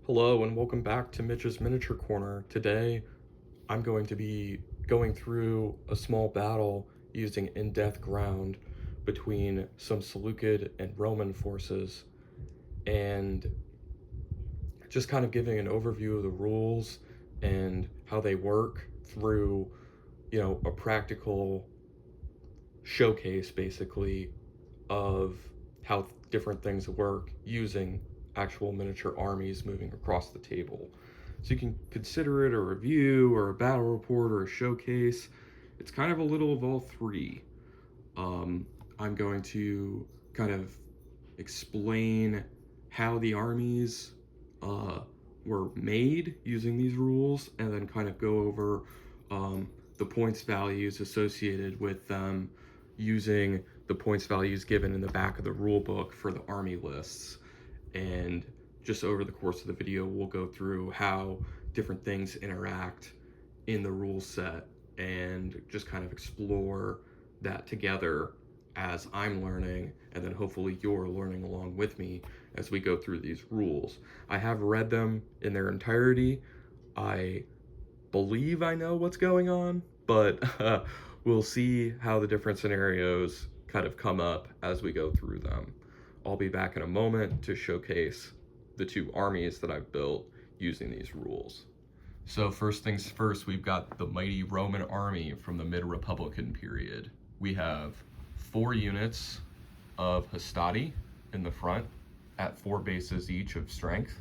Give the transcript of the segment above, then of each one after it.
Hello and welcome back to Mitch's Miniature Corner. Today I'm going to be going through a small battle using in-depth ground between some Seleukid and Roman forces and just kind of giving an overview of the rules and how they work through, a practical showcase basically of how different things work using actual miniature armies moving across the table. So you can consider it a review or a battle report or a showcase. It's kind of a little of all three. I'm going to kind of explain how the armies were made using these rules, and then kind of go over the points values associated with them using the points values given in the back of the rule book for the army lists. And just over the course of the video, we'll go through how different things interact in the rule set and just kind of explore that together as I'm learning, and then hopefully you're learning along with me as we go through these rules. I have read them in their entirety. I believe I know what's going on, but we'll see how the different scenarios kind of come up as we go through them. I'll be back in a moment to showcase the two armies that I've built using these rules. So first things first, we've got the mighty Roman army from the mid-Republican period. We have 4 units of Hastati in the front at 4 bases each of strength.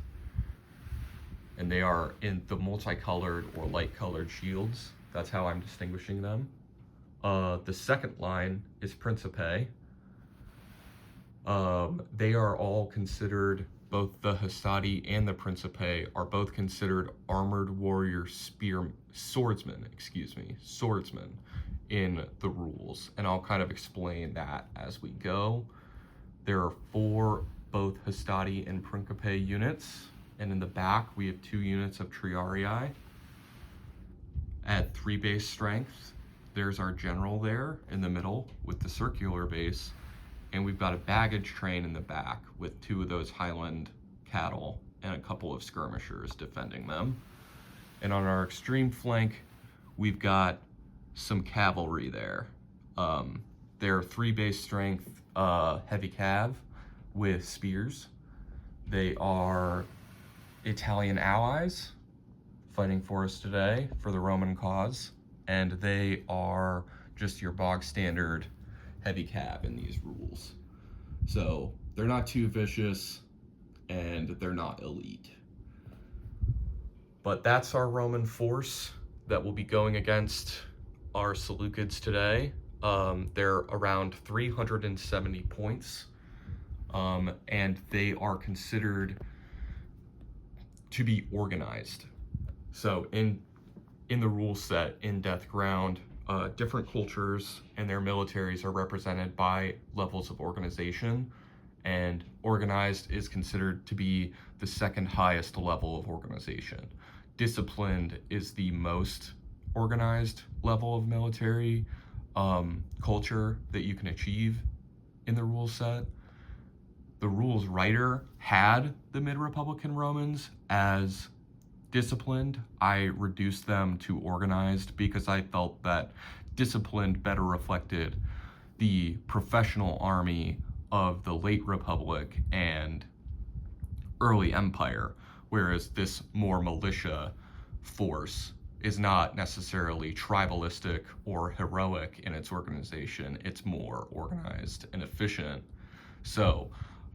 And they are in the multicolored or light-colored shields. That's how I'm distinguishing them. The second line is Principe. They are all considered, both the Hastati and the Principe are both considered armored warrior swordsmen in the rules. And I'll kind of explain that as we go. There are 4 both Hastati and Principe units. And in the back, we have 2 units of Triarii at 3 base strength. There's our general there in the middle with the circular base. And we've got a baggage train in the back with 2 of those Highland cattle and a couple of skirmishers defending them. And on our extreme flank, we've got some cavalry there. They're 3 base strength heavy cav with spears. They are Italian allies fighting for us today for the Roman cause, and they are just your bog standard heavy cav in these rules. So they're not too vicious and they're not elite. But that's our Roman force that will be going against our Seleukids today. They're around 370 points, and they are considered to be organized. So in the rule set, in Death Ground, different cultures and their militaries are represented by levels of organization, and organized is considered to be the second highest level of organization. Disciplined is the most organized level of military culture that you can achieve in the rule set. The rules writer had the mid-Republican Romans as disciplined. I reduced them to organized because I felt that disciplined better reflected the professional army of the late Republic and early Empire, whereas this more militia force is not necessarily tribalistic or heroic in its organization. It's more organized and efficient. So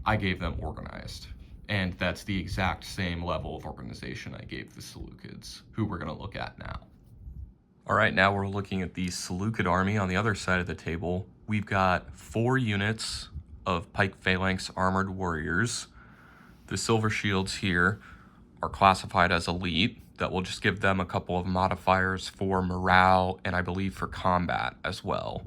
I gave them organized. And that's the exact same level of organization I gave the Seleukids, who we're going to look at now. All right, now we're looking at the Seleukid army on the other side of the table. We've got 4 units of pike phalanx armored warriors. The silver shields here are classified as elite. That will just give them a couple of modifiers for morale and I believe for combat as well.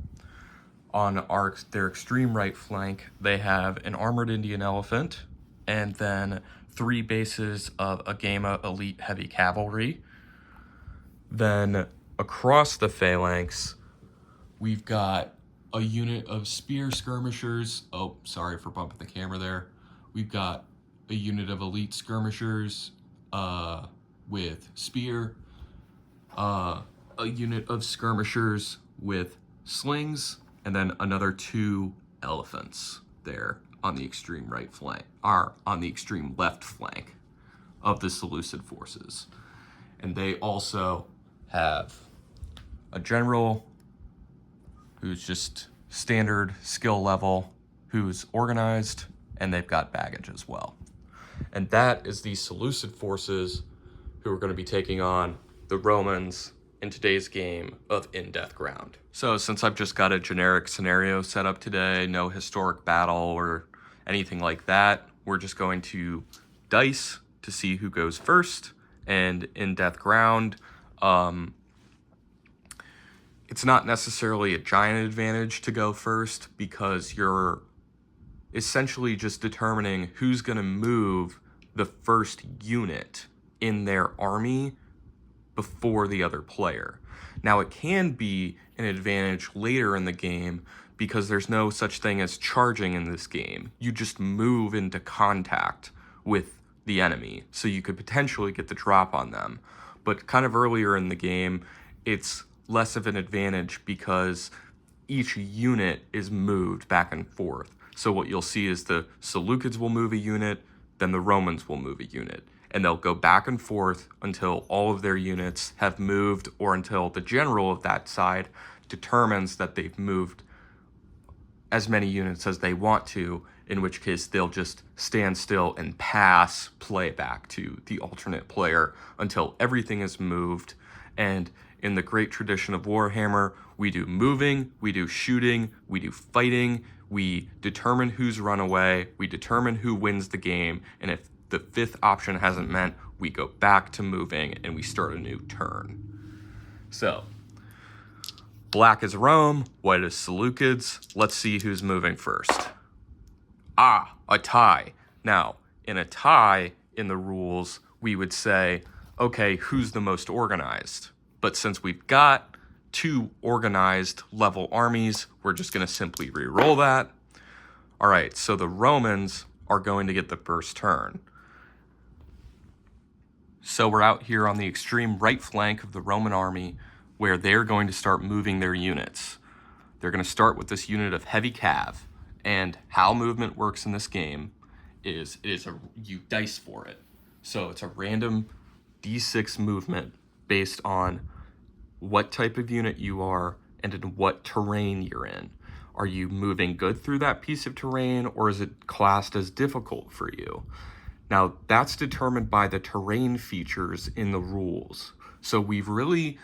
On their extreme right flank, they have an armored Indian elephant, and then 3 bases of Agama elite heavy cavalry. Then across the phalanx, we've got a unit of spear skirmishers. Oh, sorry for bumping the camera there. We've got a unit of elite skirmishers with spear, a unit of skirmishers with slings, and then another 2 elephants there on the extreme right flank, or on the extreme left flank of the Seleucid forces. And they also have a general who's just standard skill level, who's organized, and they've got baggage as well. And that is the Seleucid forces who are going to be taking on the Romans in today's game of In Death Ground. So since I've just got a generic scenario set up today, no historic battle or anything like that, we're just going to dice to see who goes first. And In Death Ground, it's not necessarily a giant advantage to go first because you're essentially just determining who's going to move the first unit in their army before the other player. Now, it can be an advantage later in the game because there's no such thing as charging in this game. You just move into contact with the enemy, so you could potentially get the drop on them. But kind of earlier in the game, it's less of an advantage because each unit is moved back and forth. So what you'll see is the Seleucids will move a unit, then the Romans will move a unit. And they'll go back and forth until all of their units have moved, or until the general of that side determines that they've moved as many units as they want to, in which case they'll just stand still and pass play back to the alternate player until everything is moved. And in the great tradition of Warhammer, we do moving, we do shooting, we do fighting, we determine who's run away, we determine who wins the game, and if the 5th option hasn't meant, we go back to moving and we start a new turn. So, black is Rome, white is Seleucids. Let's see who's moving first. A tie. Now, in a tie, in the rules, we would say, okay, who's the most organized? But since we've got 2 organized level armies, we're just going to simply re-roll that. All right, so the Romans are going to get the first turn. So we're out here on the extreme right flank of the Roman army, where they're going to start moving their units. They're going to start with this unit of heavy cav, and how movement works in this game is you dice for it. So it's a random d6 movement based on what type of unit you are and in what terrain you're in. Are you moving good through that piece of terrain, or is it classed as difficult for you? Now, that's determined by the terrain features in the rules. So we've really,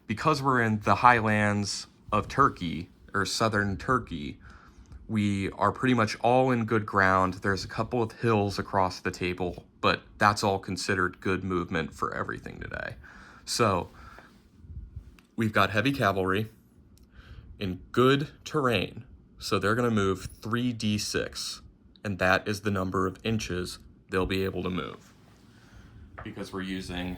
because we're in the highlands of Turkey, or southern Turkey, we are pretty much all in good ground. There's a couple of hills across the table, but that's all considered good movement for everything today. So we've got heavy cavalry in good terrain. So they're going to move 3d6, and that is the number of inches they'll be able to move. Because we're using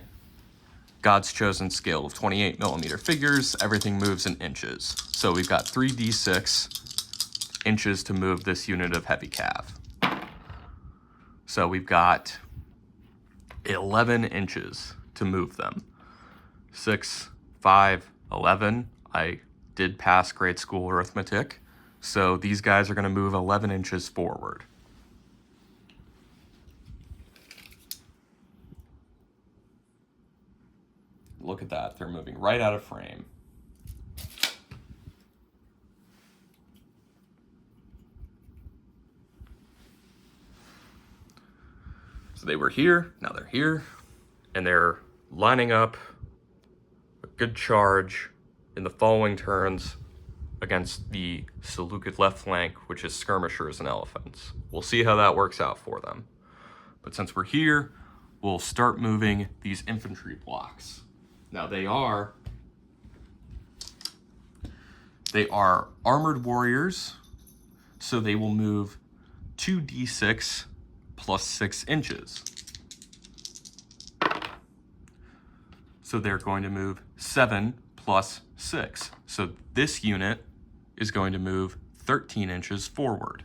God's chosen scale of 28 millimeter figures, everything moves in inches. So we've got 3d6 inches to move this unit of heavy cav. So we've got 11 inches to move them. 6, 5, 11. I did pass grade school arithmetic. So these guys are going to move 11 inches forward. Look at that. They're moving right out of frame. So they were here, now they're here, and they're lining up a good charge in the following turns against the Seleukid left flank, which is skirmishers and elephants. We'll see how that works out for them. But since we're here, we'll start moving these infantry blocks. Now they are armored warriors, so they will move 2d6 plus 6 inches. So they're going to move 7 plus 6. So this unit is going to move 13 inches forward.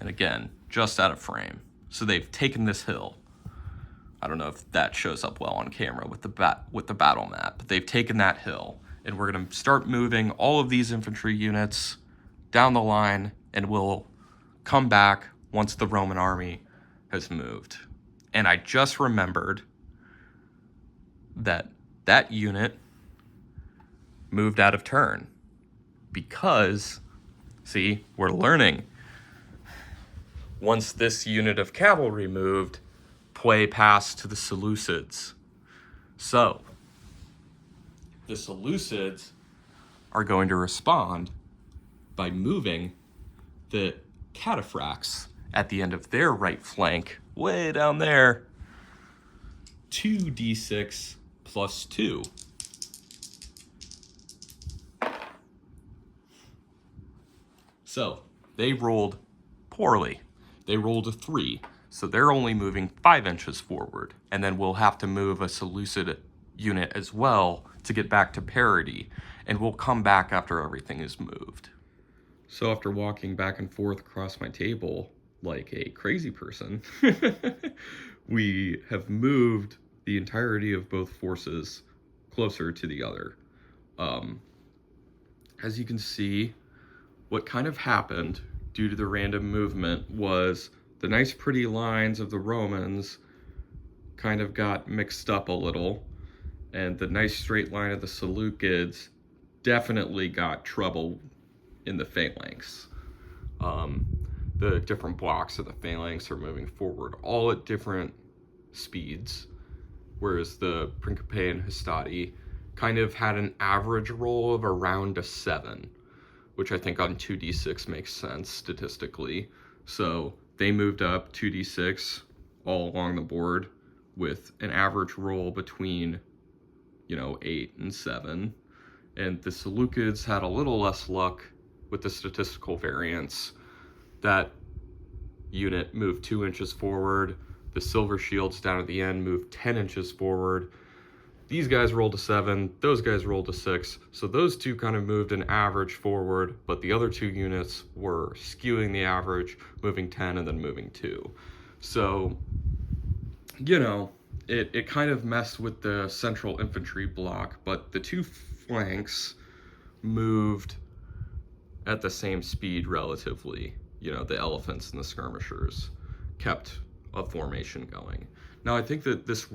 And again, just out of frame. So they've taken this hill. I don't know if that shows up well on camera with the battle map, but they've taken that hill, and we're going to start moving all of these infantry units down the line, and we'll come back once the Roman army has moved. And I just remembered that that unit moved out of turn because, see, we're learning. Once this unit of cavalry moved, play passed to the Seleucids. So, the Seleucids are going to respond by moving the cataphracts at the end of their right flank, way down there, 2d6 plus 2. So, they rolled poorly. They rolled a 3. So they're only moving 5 inches forward. And then we'll have to move a Seleucid unit as well to get back to parity. And we'll come back after everything is moved. So after walking back and forth across my table like a crazy person, we have moved the entirety of both forces closer to the other. As you can see, what kind of happened due to the random movement was the nice pretty lines of the Romans kind of got mixed up a little, and the nice straight line of the Seleucids definitely got trouble in the phalanx. The different blocks of the phalanx are moving forward, all at different speeds, whereas the Principe and Hastati kind of had an average roll of around a 7, which I think on 2d6 makes sense statistically. So they moved up 2d6 all along the board with an average roll between, 8 and 7. And the Seleucids had a little less luck with the statistical variance. That unit moved 2 inches forward. The Silver Shields down at the end moved 10 inches forward. These guys rolled a 7, those guys rolled a 6, so those two kind of moved an average forward, but the other two units were skewing the average, moving 10 and then moving 2. So, it kind of messed with the central infantry block, but the two flanks moved at the same speed relatively. The elephants and the skirmishers kept a formation going. Now, I think that this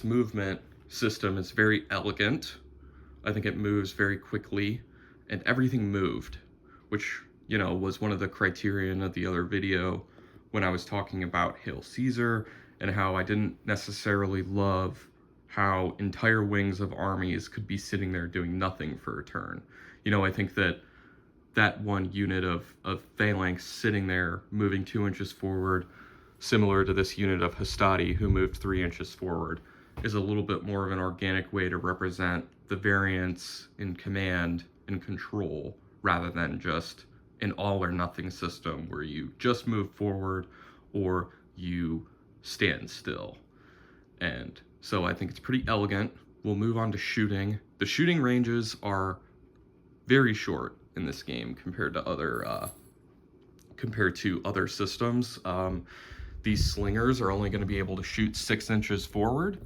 movement system is very elegant. I think it moves very quickly, and everything moved, which, was one of the criterion of the other video when I was talking about Hail Caesar and how I didn't necessarily love how entire wings of armies could be sitting there doing nothing for a turn. I think that one unit of phalanx sitting there moving 2 inches forward, similar to this unit of Hastati who moved 3 inches forward, is a little bit more of an organic way to represent the variance in command and control rather than just an all or nothing system where you just move forward or you stand still. And so I think it's pretty elegant. We'll move on to shooting. The shooting ranges are very short in this game compared to other systems. These slingers are only going to be able to shoot 6 inches forward.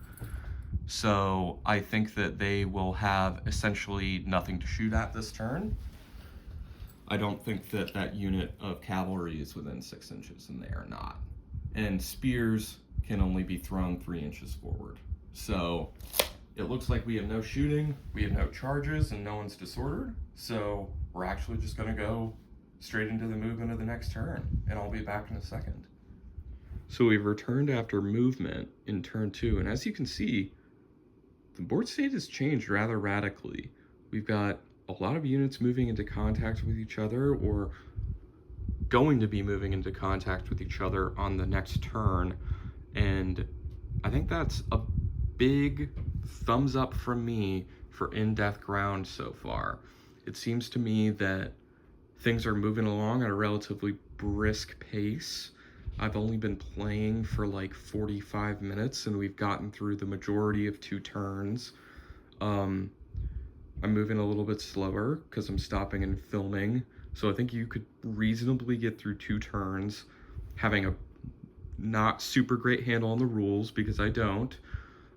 So I think that they will have essentially nothing to shoot at this turn. I don't think that unit of cavalry is within 6 inches, and they are not. And spears can only be thrown 3 inches forward. So it looks like we have no shooting, we have no charges, and no one's disordered. So we're actually just going to go straight into the movement of the next turn, and I'll be back in a second. So we've returned after movement in turn 2, and as you can see, the board state has changed rather radically. We've got a lot of units moving into contact with each other or going to be moving into contact with each other on the next turn, and I think that's a big thumbs up from me for in-depth ground so far. It seems to me that things are moving along at a relatively brisk pace. I've only been playing for like 45 minutes and we've gotten through the majority of 2 turns. I'm moving a little bit slower because I'm stopping and filming. So I think you could reasonably get through 2 turns. having a not super great handle on the rules, because I don't,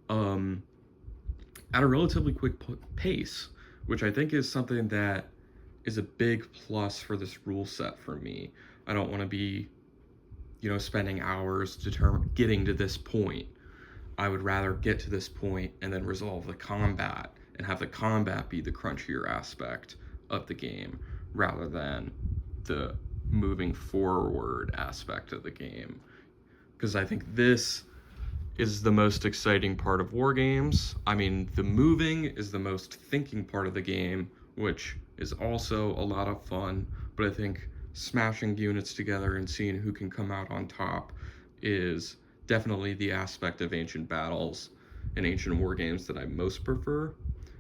at a relatively quick pace, which I think is something that is a big plus for this rule set for me. I don't want to be, spending hours getting to this point. I would rather get to this point and then resolve the combat and have the combat be the crunchier aspect of the game rather than the moving forward aspect of the game. Because I think this is the most exciting part of war games. I mean, the moving is the most thinking part of the game, which is also a lot of fun, but I think smashing units together and seeing who can come out on top is definitely the aspect of ancient battles and ancient war games that I most prefer.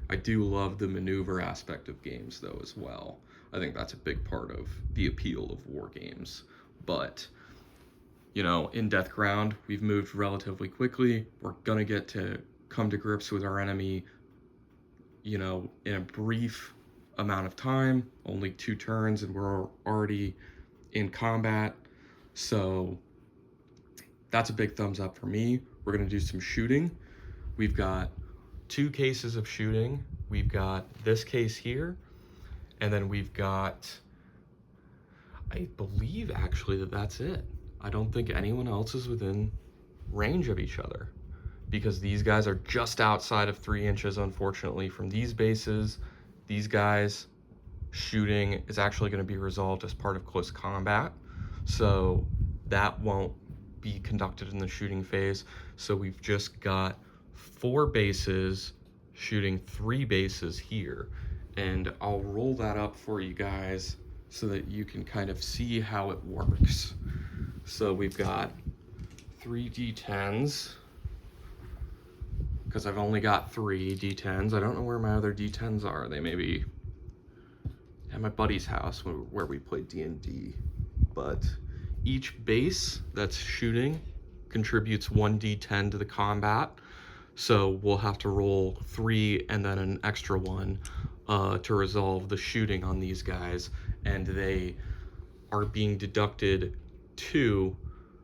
I do love the maneuver aspect of games though as well. I think that's a big part of the appeal of war games. But, in Death Ground, we've moved relatively quickly. We're gonna get to come to grips with our enemy, in a brief amount of time, only 2 turns, and we're already in combat. So that's a big thumbs up for me. We're gonna do some shooting. We've got 2 cases of shooting. We've got this case here, and then we've got, I believe actually that's it. I don't think anyone else is within range of each other, because these guys are just outside of 3 inches, unfortunately, from these bases. These guys shooting is actually going to be resolved as part of close combat, so that won't be conducted in the shooting phase. So we've just got 4 bases shooting 3 bases here, and I'll roll that up for you guys so that you can kind of see how it works. So we've got 3 D10s, because I've only got 3 D10s. I don't know where my other D10s are. They may be at my buddy's house where we play D&D. But each base that's shooting contributes 1 D10 to the combat. So we'll have to roll 3 and then an extra 1 to resolve the shooting on these guys. And they are being deducted 2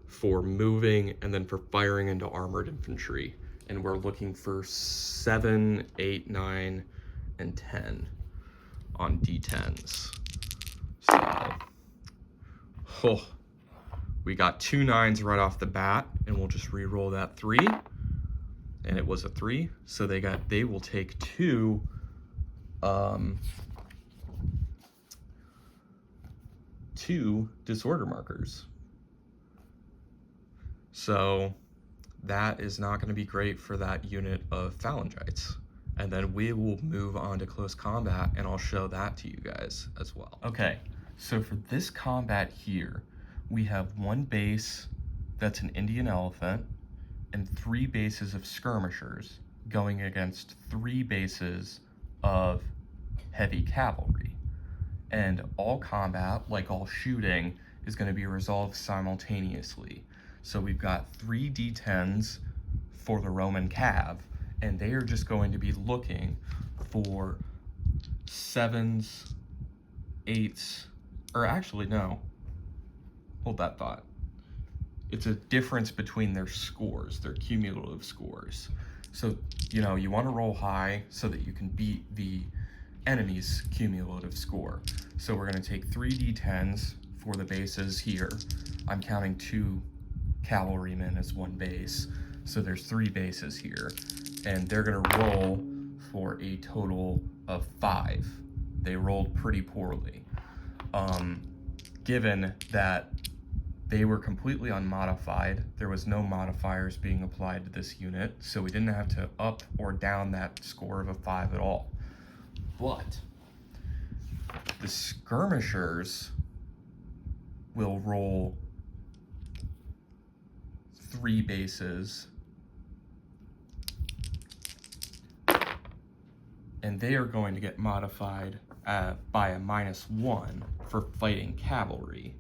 for moving and then for firing into armored infantry. And we're looking for 7, 8, 9, and 10 on D10s. So, we got 2 9s right off the bat, and we'll just re-roll that 3, and it was a 3. So they will take 2 disorder markers. So that is not going to be great for that unit of phalangites. And then we will move on to close combat, and I'll show that to you guys as well. Okay, so for this combat here, we have 1 base that's an Indian elephant and 3 bases of skirmishers going against 3 bases of heavy cavalry. And all combat, like all shooting, is going to be resolved simultaneously. So we've got 3 D10s for the Roman cav, and they are just going to be looking for 7s, 8s, or actually no, hold that thought. It's a difference between their scores, their cumulative scores. So, you want to roll high so that you can beat the enemy's cumulative score. So we're going to take 3 D10s for the bases here. I'm counting 2 cavalrymen as 1 base, so there's 3 bases here, and they're going to roll for a total of 5. They rolled pretty poorly, given that they were completely unmodified. There was no modifiers being applied to this unit, so we didn't have to up or down that score of a 5 at all. But the skirmishers will roll 3 bases, and they are going to get modified by a -1 for fighting cavalry.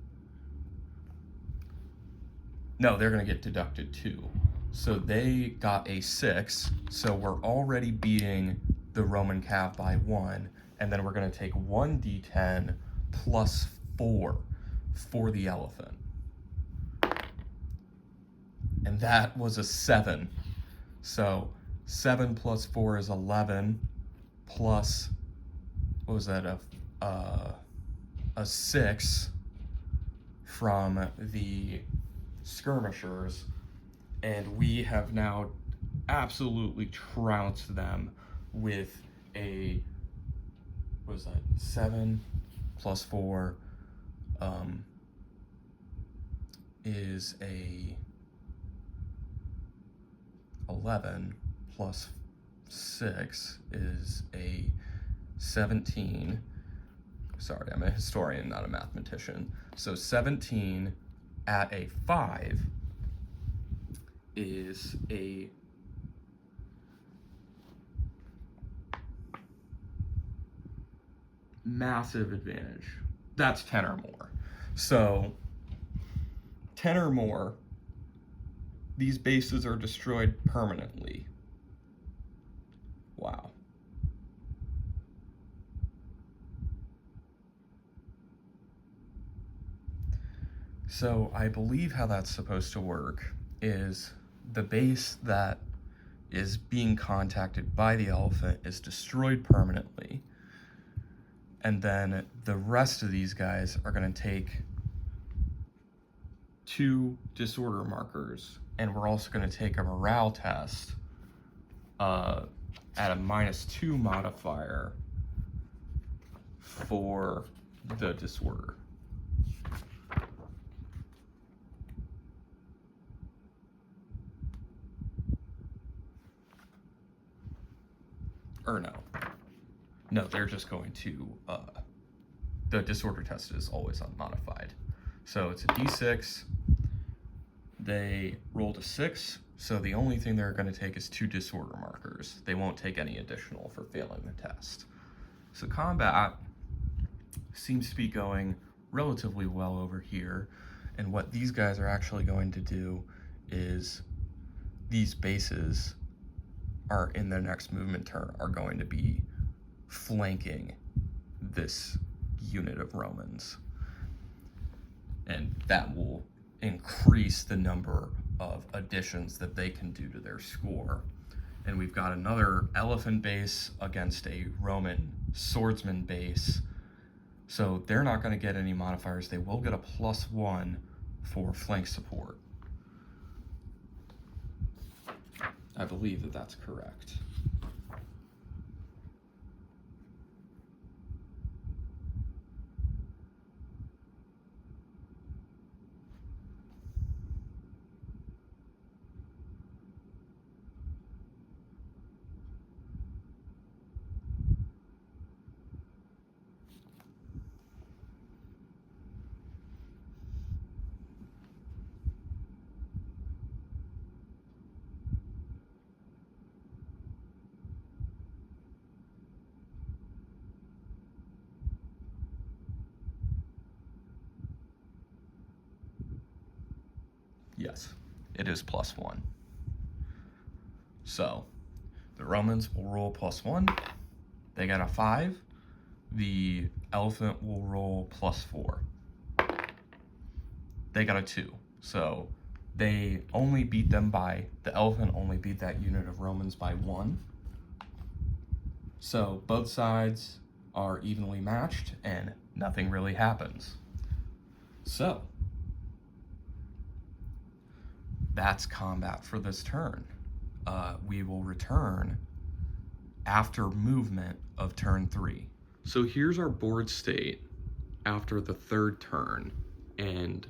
No, they're going to get deducted 2. So they got a 6, so we're already beating the Roman cav by 1, and then we're going to take 1 D10 plus 4 for the elephant. and that was a 7. So 7 plus 4 is 11, plus, what was that, a 6 from the skirmishers, and we have now absolutely trounced them with a, what was that, 7 plus 4 is a 11, plus 6 is a 17. Sorry, I'm a historian, not a mathematician. So 17 at a 5 is a massive advantage. That's 10 or more. So 10 or more, these bases are destroyed permanently. Wow. So I believe how that's supposed to work is the base that is being contacted by the elephant is destroyed permanently, and then the rest of these guys are going to take 2 disorder markers, and we're also going to take a morale test at a -2 modifier for the disorder. Or no, they're just going to, the disorder test is always unmodified. So it's a d6, they rolled a 6, so the only thing they're going to take is 2 disorder markers. They won't take any additional for failing the test. So combat seems to be going relatively well over here, and what these guys are actually going to do is these bases are in their next movement turn are going to be flanking this unit of Romans, and that will increase the number of additions that they can do to their score. And we've got another elephant base against a Roman swordsman base, so they're not going to get any modifiers. They will get a +1 for flank support. I believe that that's correct. Yes, it is +1. So the Romans will roll +1. They got a 5. The elephant will roll +4. They got a 2. So they only beat them by, the elephant only beat that unit of Romans by 1. So both sides are evenly matched and nothing really happens. So that's combat for this turn. We will return after movement of turn 3. So here's our board state after the 3rd turn, and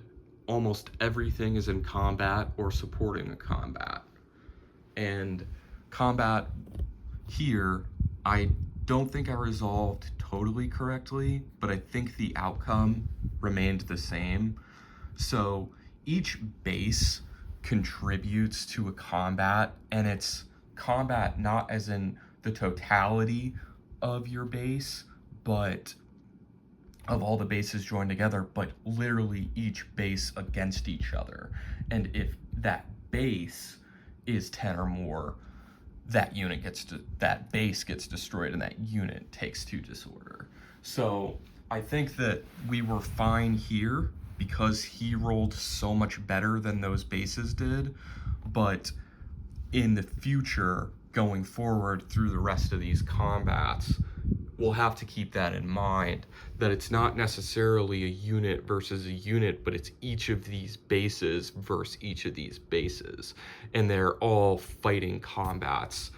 almost everything is in combat or supporting a combat. And combat here, I don't think I resolved totally correctly, but I think the outcome remained the same. So each base contributes to a combat, and it's combat not as in the totality of your base, but of all the bases joined together, but literally each base against each other. And if that base is 10 or more, that base gets destroyed, and that unit takes 2 disorder. So I think that we were fine here because he rolled so much better than those bases did. But in the future, going forward through the rest of these combats, we'll have to keep that in mind, that it's not necessarily a unit versus a unit, but it's each of these bases versus each of these bases. And they're all fighting combats,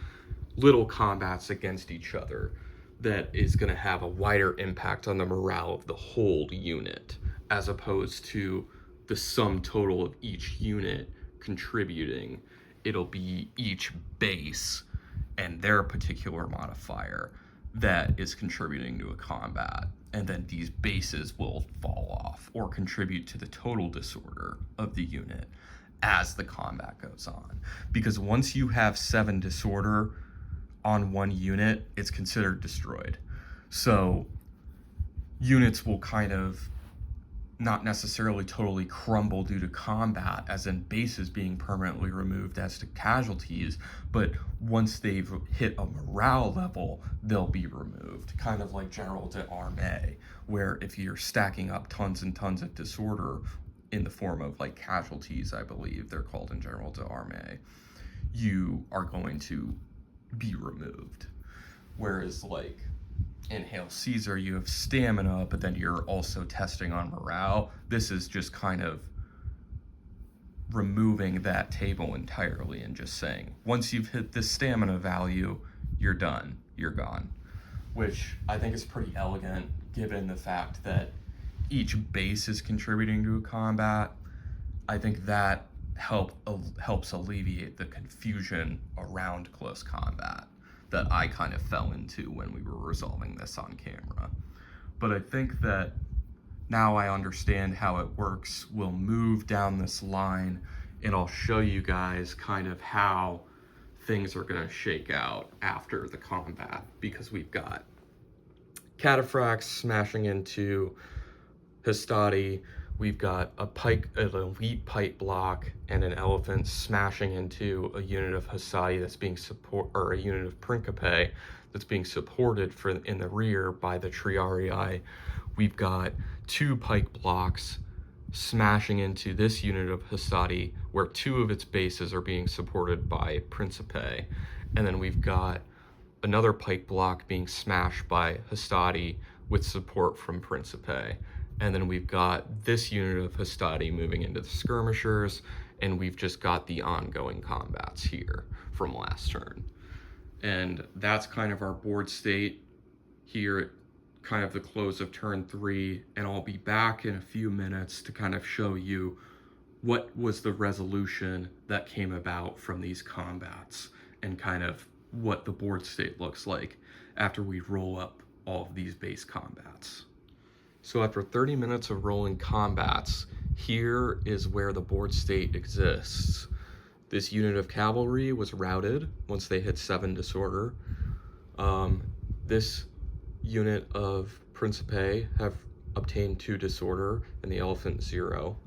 little combats against each other, that is going to have a wider impact on the morale of the whole unit, as opposed to the sum total of each unit contributing. It'll be each base and their particular modifier that is contributing to a combat, and then these bases will fall off or contribute to the total disorder of the unit as the combat goes on. Because once you have 7 disorder on one unit, it's considered destroyed. So units will kind of not necessarily totally crumble due to combat, as in bases being permanently removed as to casualties, but once they've hit a morale level, they'll be removed. Kind of like General d'Armée, where if you're stacking up tons and tons of disorder in the form of like casualties, I believe they're called in General d'Armée, you are going to be removed. Whereas like in Hail Caesar, you have stamina, but then you're also testing on morale. This is just kind of removing that table entirely and just saying, once you've hit this stamina value, you're done, you're gone. Which I think is pretty elegant, given the fact that each base is contributing to a combat. I think that helps alleviate the confusion around close combat that I kind of fell into when we were resolving this on camera. But I think that now I understand how it works. We'll move down this line and I'll show you guys kind of how things are going to shake out after the combat, because we've got cataphracts smashing into Hastati. We've got an elite pike block and an elephant smashing into a unit of Hastati that's being or a unit of Principe that's being supported in the rear by the Triarii. We've got 2 pike blocks smashing into this unit of Hastati, where 2 of its bases are being supported by Principe. And then we've got another pike block being smashed by Hastati with support from Principe. And then we've got this unit of Hastati moving into the skirmishers, and we've just got the ongoing combats here from last turn. And that's kind of our board state here at kind of the close of turn 3, and I'll be back in a few minutes to kind of show you what was the resolution that came about from these combats, and kind of what the board state looks like after we roll up all of these base combats. So after 30 minutes of rolling combats, here is where the board state exists. This unit of cavalry was routed once they hit 7 disorder. This unit of Principe have obtained 2 disorder, and the elephant 0.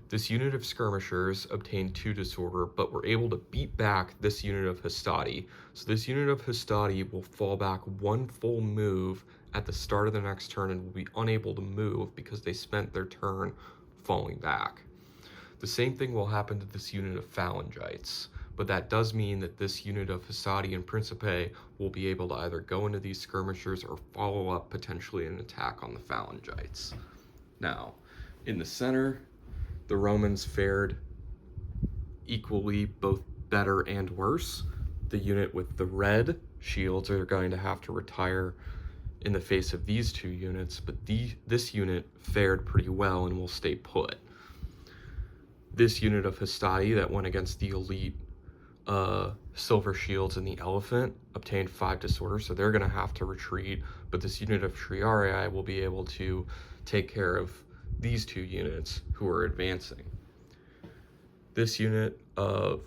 This unit of skirmishers obtained 2 disorder, but were able to beat back this unit of Hastati. So this unit of Hastati will fall back 1 full move at the start of the next turn and will be unable to move because they spent their turn falling back. The same thing will happen to this unit of phalangites, but that does mean that this unit of Hastati and Principe will be able to either go into these skirmishers or follow up potentially an attack on the phalangites. Now, in the center, the Romans fared equally, both better and worse. The unit with the red shields are going to have to retire in the face of these 2 units, but this unit fared pretty well and will stay put. This unit of Hastati that went against the elite silver shields and the elephant obtained 5 disorder, so they're going to have to retreat, but this unit of Triarii will be able to take care of these 2 units who are advancing. This unit of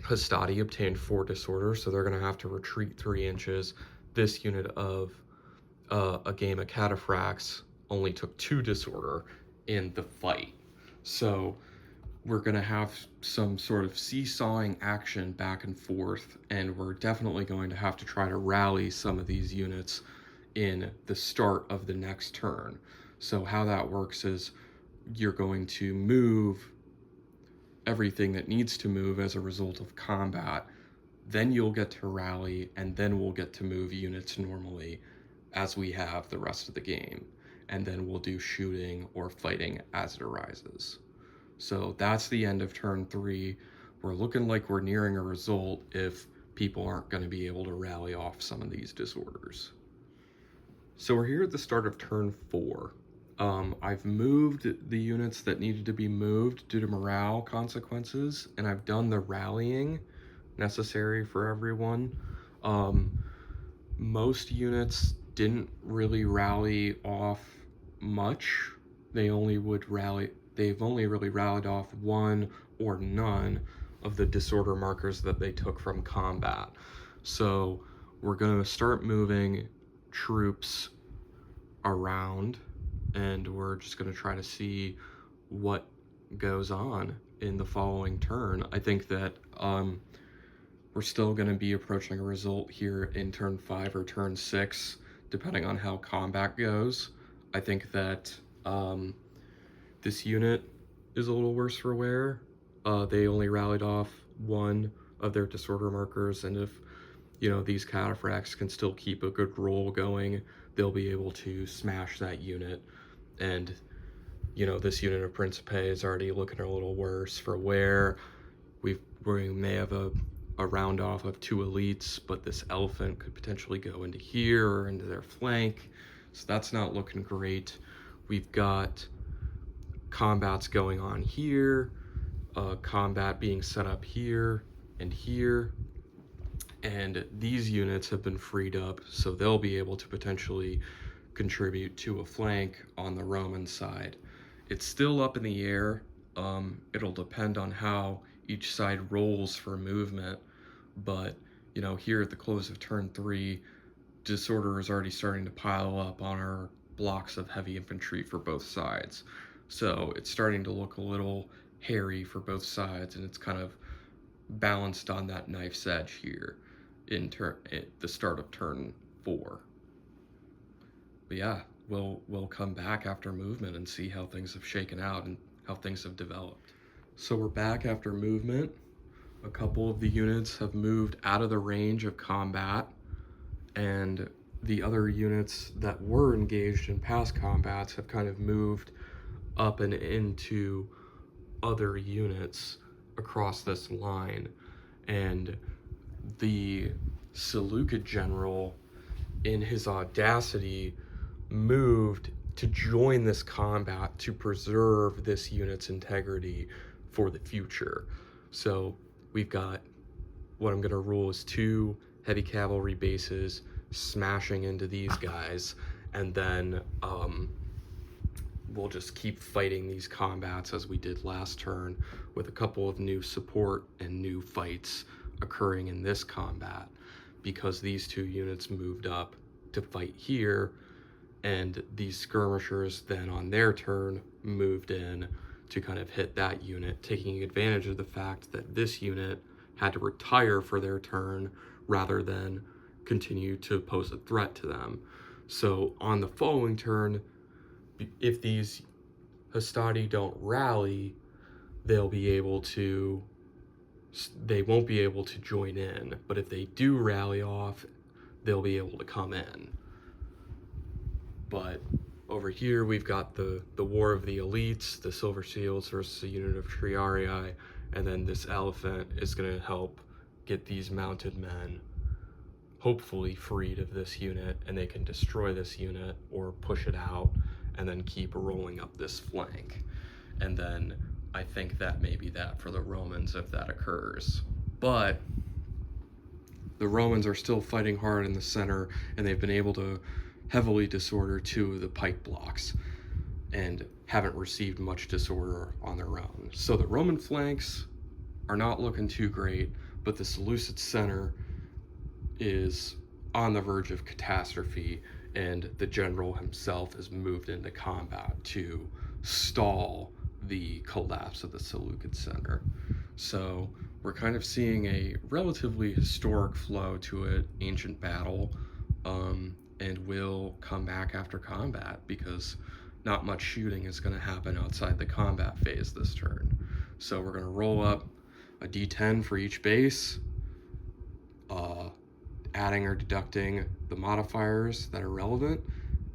Hastati obtained 4 disorder, so they're going to have to retreat 3 inches. This unit of a game of cataphracts only took 2 disorder in the fight. So we're going to have some sort of seesawing action back and forth, and we're definitely going to have to try to rally some of these units in the start of the next turn. So how that works is you're going to move everything that needs to move as a result of combat. Then you'll get to rally, and then we'll get to move units normally as we have the rest of the game. And then we'll do shooting or fighting as it arises. So that's the end of turn 3. We're looking like we're nearing a result if people aren't going to be able to rally off some of these disorders. So we're here at the start of turn 4. I've moved the units that needed to be moved due to morale consequences, and I've done the rallying necessary for everyone. Most units didn't really rally off much. They've only really rallied off one or none of the disorder markers that they took from combat. So we're going to start moving troops around, and we're just going to try to see what goes on in the following turn. I think that we're still going to be approaching a result here in turn 5 or turn 6, depending on how combat goes. I think that this unit is a little worse for wear. They only rallied off one of their disorder markers, and if these cataphracts can still keep a good roll going, they'll be able to smash that unit. And this unit of Principe is already looking a little worse for wear. We may have a round off of 2 elites, but this elephant could potentially go into here or into their flank, so that's not looking great. We've got combats going on here, combat being set up here and here, and these units have been freed up, so they'll be able to potentially contribute to a flank on the Roman side. It's still up in the air. It'll depend on how each side rolls for movement, but here at the close of turn 3, disorder is already starting to pile up on our blocks of heavy infantry for both sides. So it's starting to look a little hairy for both sides, and it's kind of balanced on that knife's edge here at the start of turn 4. But yeah, we'll come back after movement and see how things have shaken out and how things have developed. So we're back after movement. A couple of the units have moved out of the range of combat, and the other units that were engaged in past combats have kind of moved up and into other units across this line. And the Seleukid general, in his audacity, moved to join this combat to preserve this unit's integrity for the future. So we've got what I'm going to rule as 2 heavy cavalry bases smashing into these guys, and then we'll just keep fighting these combats as we did last turn, with a couple of new support and new fights occurring in this combat, because these 2 units moved up to fight here, and these skirmishers then on their turn moved in to kind of hit that unit, taking advantage of the fact that this unit had to retire for their turn rather than continue to pose a threat to them. So on the following turn, if these Hastati don't rally, they won't be able to join in. But if they do rally off, they'll be able to come in. But over here, we've got the War of the Elites, the Silver Seals versus a unit of Triarii, and then this elephant is going to help get these mounted men hopefully freed of this unit, and they can destroy this unit or push it out and then keep rolling up this flank. And then I think that may be that for the Romans if that occurs. But the Romans are still fighting hard in the center, and they've been able to heavily disorder 2 of the pike blocks and haven't received much disorder on their own. So the Roman flanks are not looking too great, but the Seleucid center is on the verge of catastrophe, and the general himself has moved into combat to stall the collapse of the Seleukid center. So we're kind of seeing a relatively historic flow to an ancient battle, and we'll come back after combat, because not much shooting is going to happen outside the combat phase this turn. So we're going to roll up a d10 for each base, adding or deducting the modifiers that are relevant,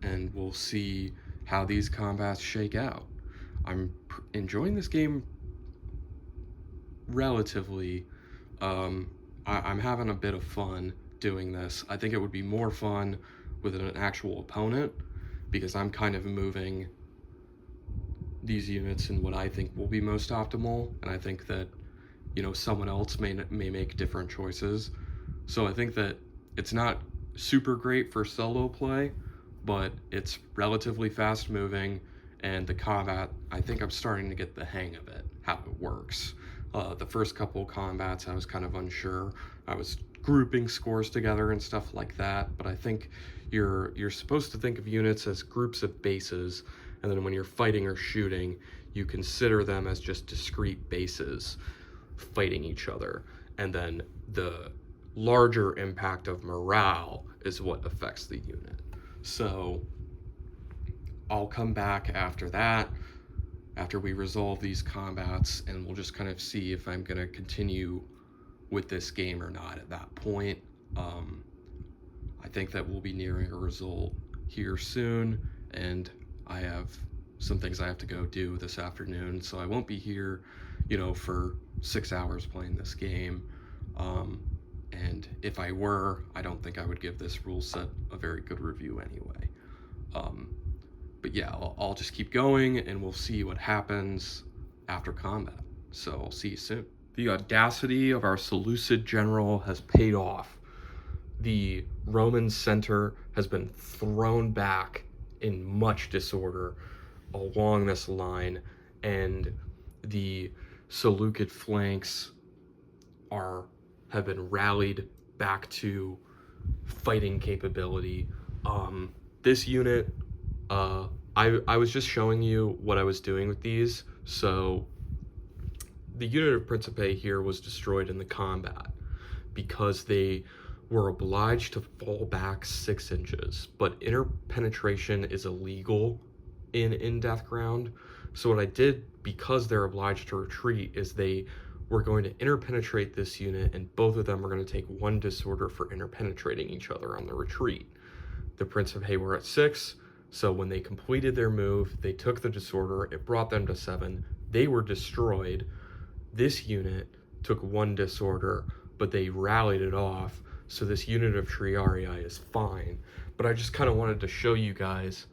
and we'll see how these combats shake out. I'm enjoying this game relatively. I'm having a bit of fun doing this. I think it would be more fun with an actual opponent, because I'm kind of moving these units in what I think will be most optimal, and I think that, you know, someone else may make different choices. So I think that it's not super great for solo play, but it's relatively fast moving, and the combat, I think I'm starting to get the hang of it, how it works. The first couple combats I was kind of unsure. I was grouping scores together and stuff like that, but I think you're supposed to think of units as groups of bases, and then when you're fighting or shooting, you consider them as just discrete bases fighting each other, and then the larger impact of morale is what affects the unit. So I'll come back after that, after we resolve these combats, and we'll just kind of see if I'm going to continue with this game or not at that point. I think that we'll be nearing a result here soon, and I have some things I have to go do this afternoon, so I won't be here, you know, for 6 hours playing this game. And if I were, I don't think I would give this rule set a very good review anyway. But yeah, I'll just keep going, and we'll see what happens after combat. So I'll see you soon. The audacity of our Seleukid general has paid off. The Roman center has been thrown back in much disorder along this line, and the Seleukid flanks have been rallied back to fighting capability. This unit, I was just showing you what I was doing with these. So the unit of Principe here was destroyed in the combat because they were obliged to fall back 6 inches, but interpenetration is illegal in Death Ground. So what I did, because they're obliged to retreat, is they were going to interpenetrate this unit, and both of them are going to take 1 disorder for interpenetrating each other on the retreat. The Principe were at 6, so when they completed their move, they took the disorder, it brought them to 7, they were destroyed. This unit took 1 disorder, but they rallied it off, so this unit of Triarii is fine. But I just kind of wanted to show you guys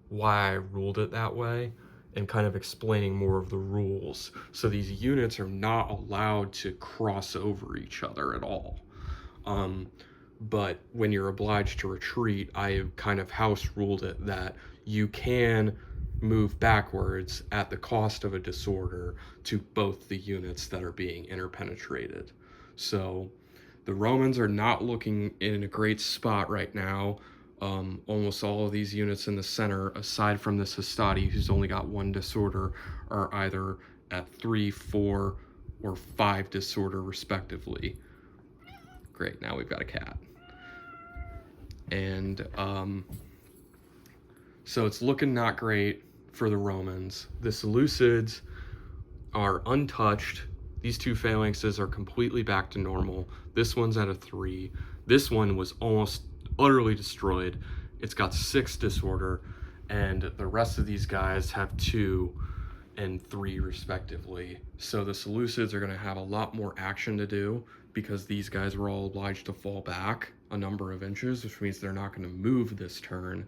why I ruled it that way, and kind of explaining more of the rules. So these units are not allowed to cross over each other at all. But when you're obliged to retreat, I kind of house ruled it that you can move backwards at the cost of a disorder to both the units that are being interpenetrated. So the Romans are not looking in a great spot right now. Almost all of these units in the center, aside from this Hastati, who's only got 1 disorder, are either at 3, 4, or 5 disorder respectively. Great, now we've got a cat. And so it's looking not great for the Romans. The Seleucids are untouched. These 2 phalanxes are completely back to normal. This one's at a 3. This one was almost utterly destroyed. It's got 6 disorder, and the rest of these guys have 2 and 3 respectively. So the Seleucids are going to have a lot more action to do, because these guys were all obliged to fall back a number of inches, which means they're not going to move this turn.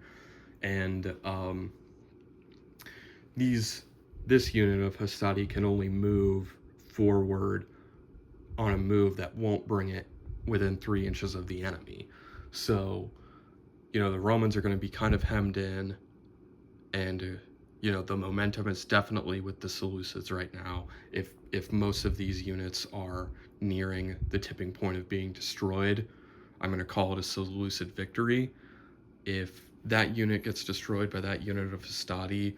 And this unit of Hastati can only move forward on a move that won't bring it within 3 inches of the enemy. So, you know, the Romans are going to be kind of hemmed in, and you know, the momentum is definitely with the Seleucids right now. If most of these units are nearing the tipping point of being destroyed, I'm going to call it a Seleucid victory. If that unit gets destroyed by that unit of Hastati,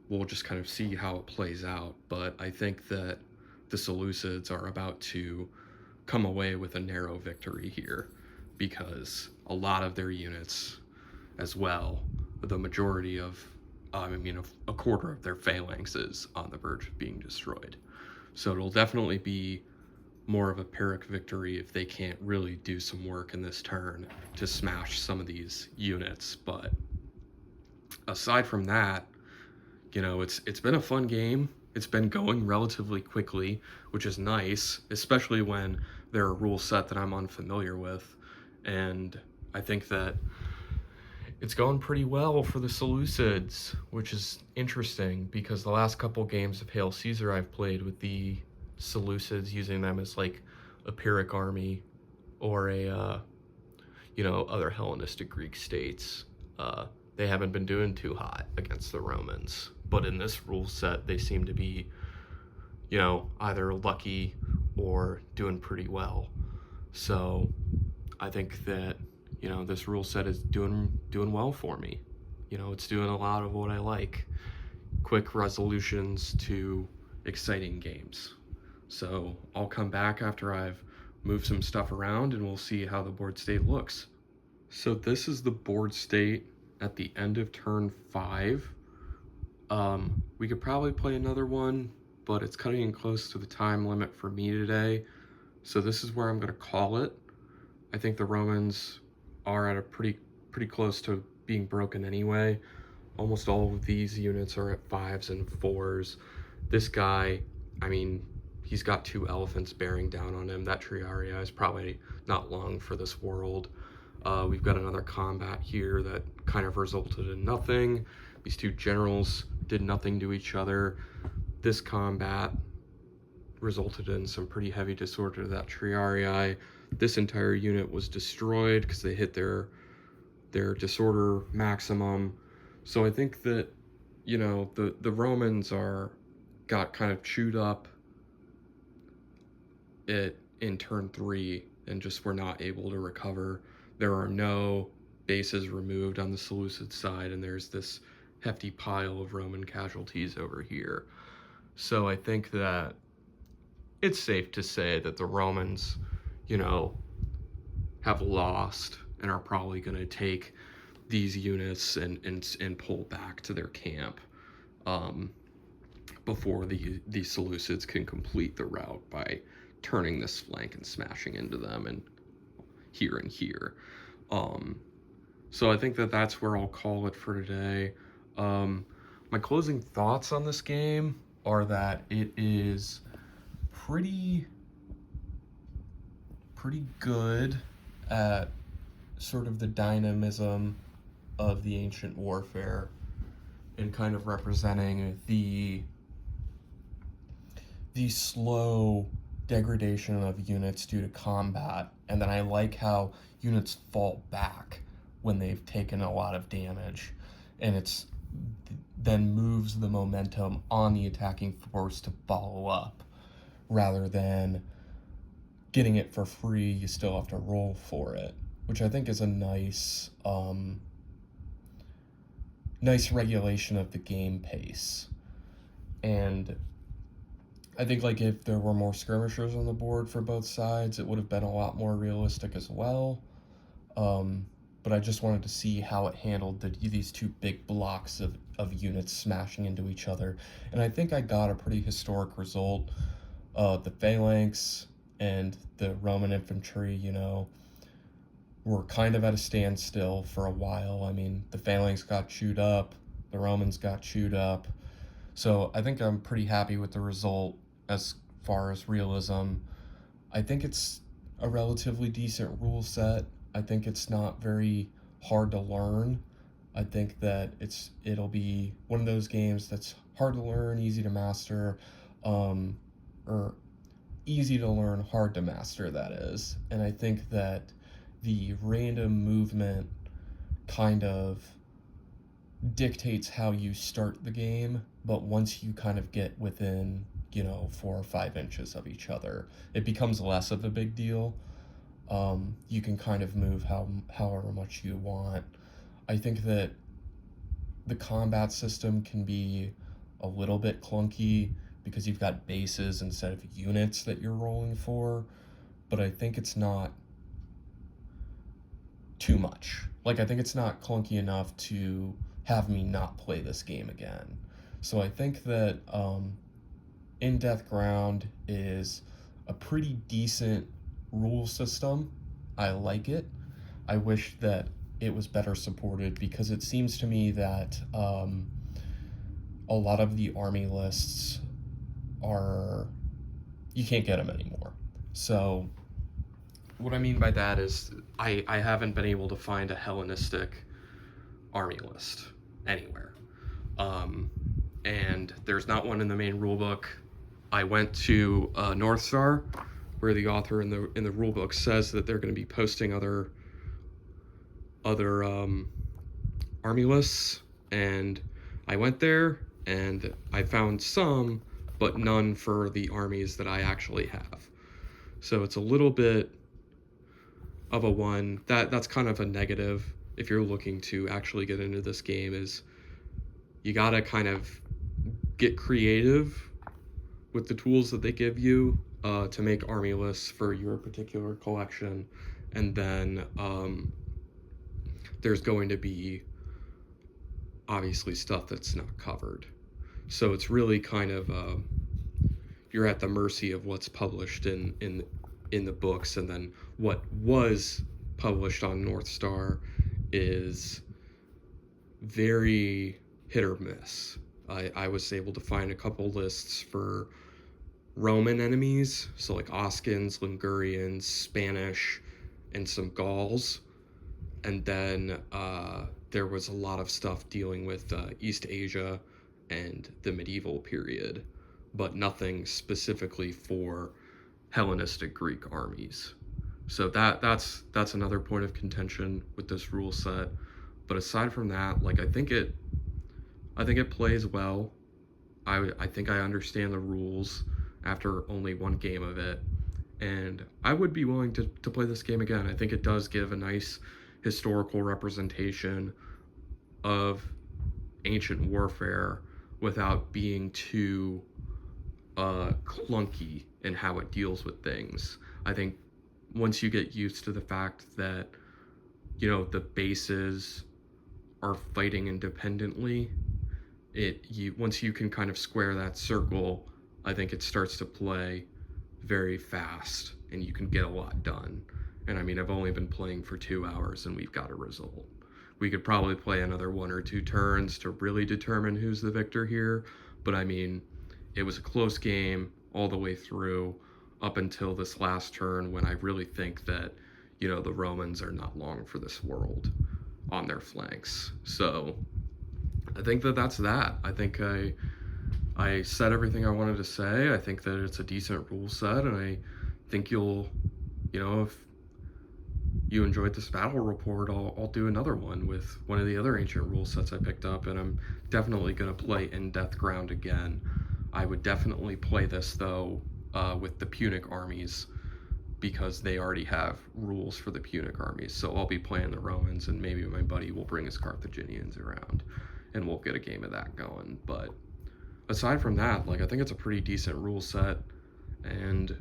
we'll just kind of see how it plays out. But I think that the Seleucids are about to come away with a narrow victory here, because a lot of their units as well, the majority of I mean, a quarter of their phalanx is on the verge of being destroyed. So it'll definitely be more of a Pyrrhic victory if they can't really do some work in this turn to smash some of these units. But aside from that, it's been a fun game. It's been going relatively quickly, which is nice, especially when there are rules set that I'm unfamiliar with. And I think that it's going pretty well for the Seleucids, which is interesting because the last couple games of Hail Caesar I've played with the Seleucids, using them as like a Pyrrhic army or other Hellenistic Greek states, they haven't been doing too hot against the Romans. But in this rule set, they seem to be, either lucky or doing pretty well. So I think that, this rule set is doing well for me. It's doing a lot of what I like. Quick resolutions to exciting games. So I'll come back after I've moved some stuff around and we'll see how the board state looks. So this is the board state at the end of turn 5. We could probably play another one, but it's cutting close to the time limit for me today. So this is where I'm going to call it. I think the Romans are at a pretty close to being broken anyway. Almost all of these units are at 5s and 4s. This guy, I mean, he's got 2 elephants bearing down on him. That Triarii is probably not long for this world. We've got another combat here that kind of resulted in nothing. These 2 generals did nothing to each other. This combat resulted in some pretty heavy disorder to that Triarii. This entire unit was destroyed because they hit their disorder maximum. So I think that, the Romans got kind of chewed up in turn 3 and just were not able to recover. There are no bases removed on the Seleucid side, and there's this hefty pile of Roman casualties over here. So I think that it's safe to say that the Romans, have lost and are probably going to take these units and pull back to their camp before the Seleucids can complete the route by turning this flank and smashing into them and here. So I think that that's where I'll call it for today. My closing thoughts on this game are that it is pretty good at sort of the dynamism of the ancient warfare and kind of representing the slow degradation of units due to combat. And then I like how units fall back when they've taken a lot of damage, and it's then moves the momentum on the attacking force to follow up rather than getting it for free. You still have to roll for it, which I think is a nice regulation of the game pace. And I think like if there were more skirmishers on the board for both sides, it would have been a lot more realistic as well. But I just wanted to see how it handled these 2 big blocks of units smashing into each other. And I think I got a pretty historic result. The phalanx and the Roman infantry, were kind of at a standstill for a while. I mean, the phalanx got chewed up, the Romans got chewed up. So I think I'm pretty happy with the result as far as realism. I think it's a relatively decent rule set. I think it's not very hard to learn. I think that it'll be one of those games that's hard to learn, easy to master, or easy to learn, hard to master, that is. And I think that the random movement kind of dictates how you start the game, but once you kind of get within, 4 or 5 inches of each other, it becomes less of a big deal. You can kind of move however much you want. I think that the combat system can be a little bit clunky because you've got bases instead of units that you're rolling for, but I think it's not too much. Like, I think it's not clunky enough to have me not play this game again. So I think that In Death Ground is a pretty decent rule system. I like it. I wish that it was better supported because it seems to me that a lot of the army lists are, you can't get them anymore. So what I mean by that is I haven't been able to find a Hellenistic army list anywhere. And there's not one in the main rulebook. I went to North Star, where the author in the rulebook says that they're going to be posting other army lists, and I went there and I found some, but none for the armies that I actually have. So it's a little bit of a one. That's kind of a negative if you're looking to actually get into this game, is you gotta kind of get creative with the tools that they give you to make army lists for your particular collection. And then there's going to be obviously stuff that's not covered. So it's really kind of you're at the mercy of what's published in the books, and then what was published on North Star is very hit or miss. I was able to find a couple lists for Roman enemies, so like Oscans, Ligurians, Spanish, and some Gauls. And then there was a lot of stuff dealing with East Asia and the medieval period, but nothing specifically for Hellenistic Greek armies. So that's another point of contention with this rule set. But aside from that, like I think it plays well. I think I understand the rules after only one game of it, and I would be willing to play this game again. I think it does give a nice historical representation of ancient warfare without being too clunky in how it deals with things. I think once you get used to the fact that, you know, the bases are fighting independently, once you can kind of square that circle, I think it starts to play very fast and you can get a lot done. And I mean, I've only been playing for 2 hours and we've got a result. We could probably play another 1 or 2 turns to really determine who's the victor here, but I mean, it was a close game all the way through up until this last turn, when I really think that, you know, the Romans are not long for this world on their flanks. So I think that's that. I think I said everything I wanted to say. I think that it's a decent rule set, and I think you'll, you know, if you enjoyed this battle report, I'll do another one with one of the other ancient rule sets I picked up, and I'm definitely going to play In Death Ground again. I would definitely play this, though, with the Punic armies, because they already have rules for the Punic armies. So I'll be playing the Romans, and maybe my buddy will bring his Carthaginians around, and we'll get a game of that going. But aside from that, like, I think it's a pretty decent rule set, and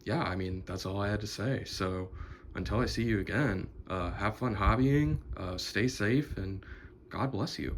yeah, I mean, that's all I had to say. So until I see you again, have fun hobbying, stay safe, and God bless you.